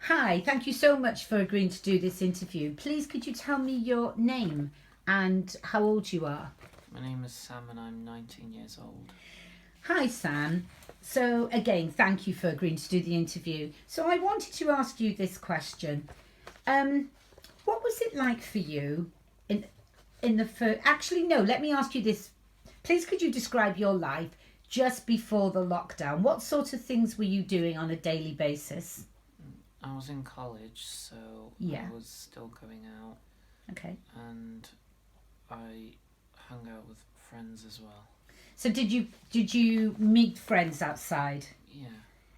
Hi, thank you so much for agreeing to do this interview. Please, could you tell me your name and how old you are? My name is Sam and I'm 19 years old. Hi, Sam. So, again, thank you for agreeing to do the interview. So, I wanted to ask you this question. Um, what was it like for you in the first? Actually, no. Let me ask you this. Please, could you describe your life just before the lockdown? What sort of things were you doing on a daily basis? I was in college, so Yeah. I was still going out Okay. and I hung out with friends as well. So, did you meet friends outside? Yeah,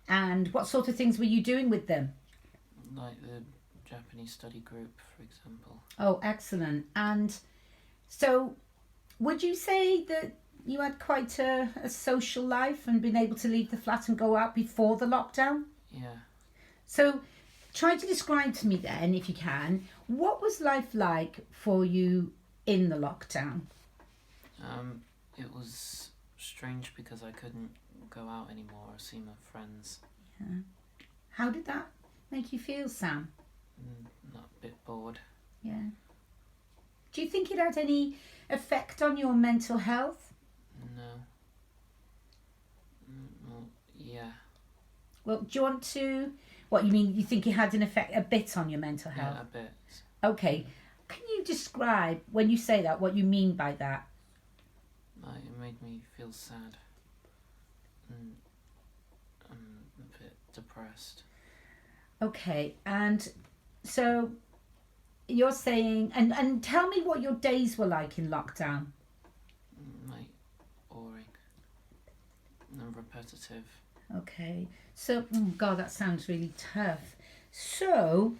And what sort of things were you doing with them? like the Japanese study group, for example. Oh, excellent. And so, would you say that you had quite a social life and been able to leave the flat and go out before the lockdown? Yeah, So, try to describe to me then, if you can, what was life like for you in the lockdown? it was strange because I couldn't go out anymore or see my friends. Yeah. How did that make you feel, Sam? Not a bit bored. Yeah. Do you think it had any effect on your mental health? No. Well, yeah. Well, do you want to? What you mean? You think it had an effect a bit on your mental health? Yeah, a bit. Okay. Can you describe when you say that what you mean by that? Like, it made me feel sad and a bit depressed. Okay. And so you're saying and tell me what your days were like in lockdown. Like, boring and repetitive. Okay. So, oh God, that sounds really tough. So,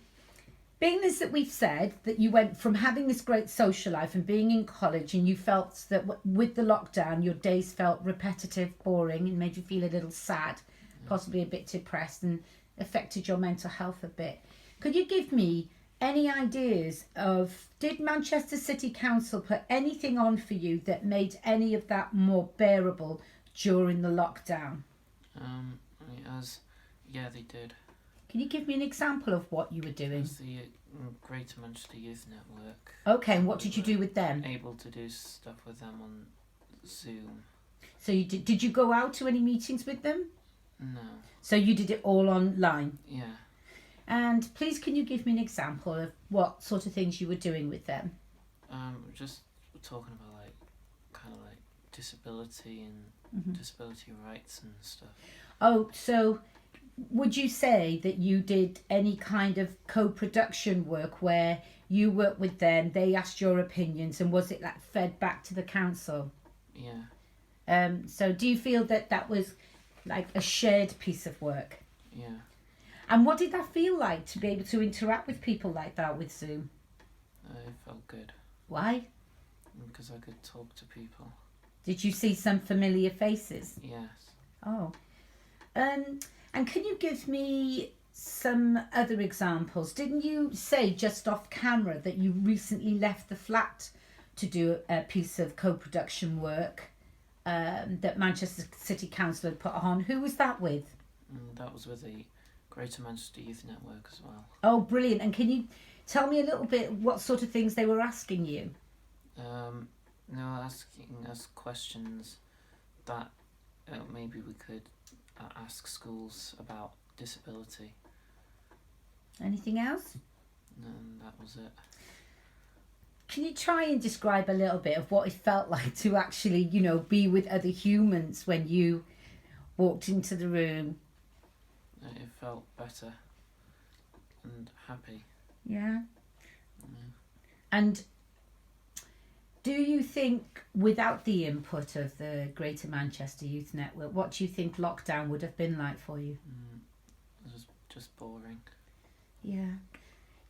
being this that we've said that you went from having this great social life and being in college and you felt that with the lockdown your days felt repetitive, boring and made you feel a little sad, possibly a bit depressed and affected your mental health a bit. Could you give me any ideas of did Manchester City Council put anything on for you that made any of that more bearable during the lockdown? As yeah, they did. Can you give me an example of what you were doing? As the Greater Manchester Youth Network. Okay, and what did you do with them? Able to do stuff with them on Zoom. So you did you go out to any meetings with them? No. So you did it all online. Yeah. And please can you give me an example of what sort of things you were doing with them? Just talking about like kind of like disability and disability rights and stuff. Oh, so would you say that you did any kind of co-production work where you worked with them, they asked your opinions, and was it like fed back to the council? Yeah. So do you feel that that was like a shared piece of work? Yeah. And what did that feel like to be able to interact with people like that with Zoom? It felt good Why? because I could talk to people. Did you see some familiar faces? Yes. Oh. And can you give me some other examples? Didn't you say just off camera that you recently left the flat to do a piece of co-production work that Manchester City Council had put on? Who was that with? That was with the Greater Manchester Youth Network as well. Oh, brilliant. And can you tell me a little bit what sort of things they were asking you? They were asking us questions that maybe we could ask schools about disability. Anything else? And that was it. Can you try and describe a little bit of what it felt like to actually, be with other humans when you walked into the room? It felt better and happy. Yeah. Yeah. And do you think, without the input of the Greater Manchester Youth Network, what do you think lockdown would have been like for you? It was just boring. Yeah.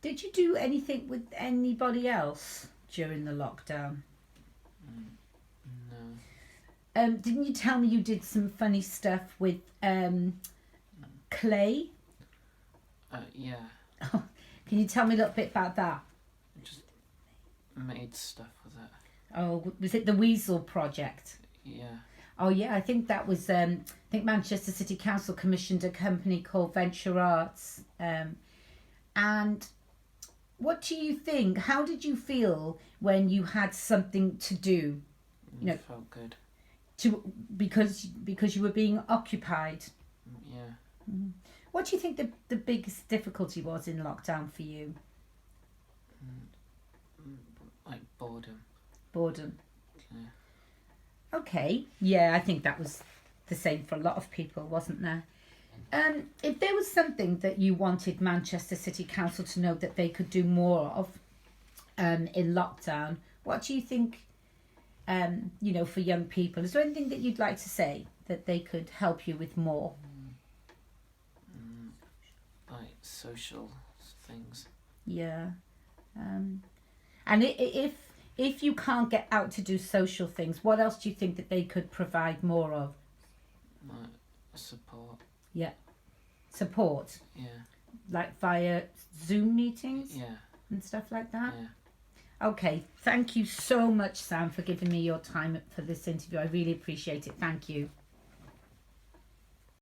Did you do anything with anybody else during the lockdown? No. Didn't you tell me you did some funny stuff with clay? Yeah. Can you tell me a little bit about that? Just made stuff with it. Oh, was it the Weasel Project? Yeah. Oh yeah, I think that was. I think Manchester City Council commissioned a company called Venture Arts And what do you think? How did you feel when you had something to do? You know, It felt good. Because you were being occupied. Yeah. What do you think the biggest difficulty was in lockdown for you? Like boredom. Boredom. Yeah. Okay. Yeah, I think that was the same for a lot of people, wasn't there? If there was something that you wanted Manchester City Council to know that they could do more of in lockdown, what do you think, for young people? Is there anything that you'd like to say that they could help you with more? Like social things. Yeah. And if you can't get out to do social things, what else do you think that they could provide more of? Like support. Yeah. Support, Yeah. like via Zoom meetings Yeah. and stuff like that? Yeah. Okay, thank you so much, Sam, for giving me your time for this interview. I really appreciate it. Thank you.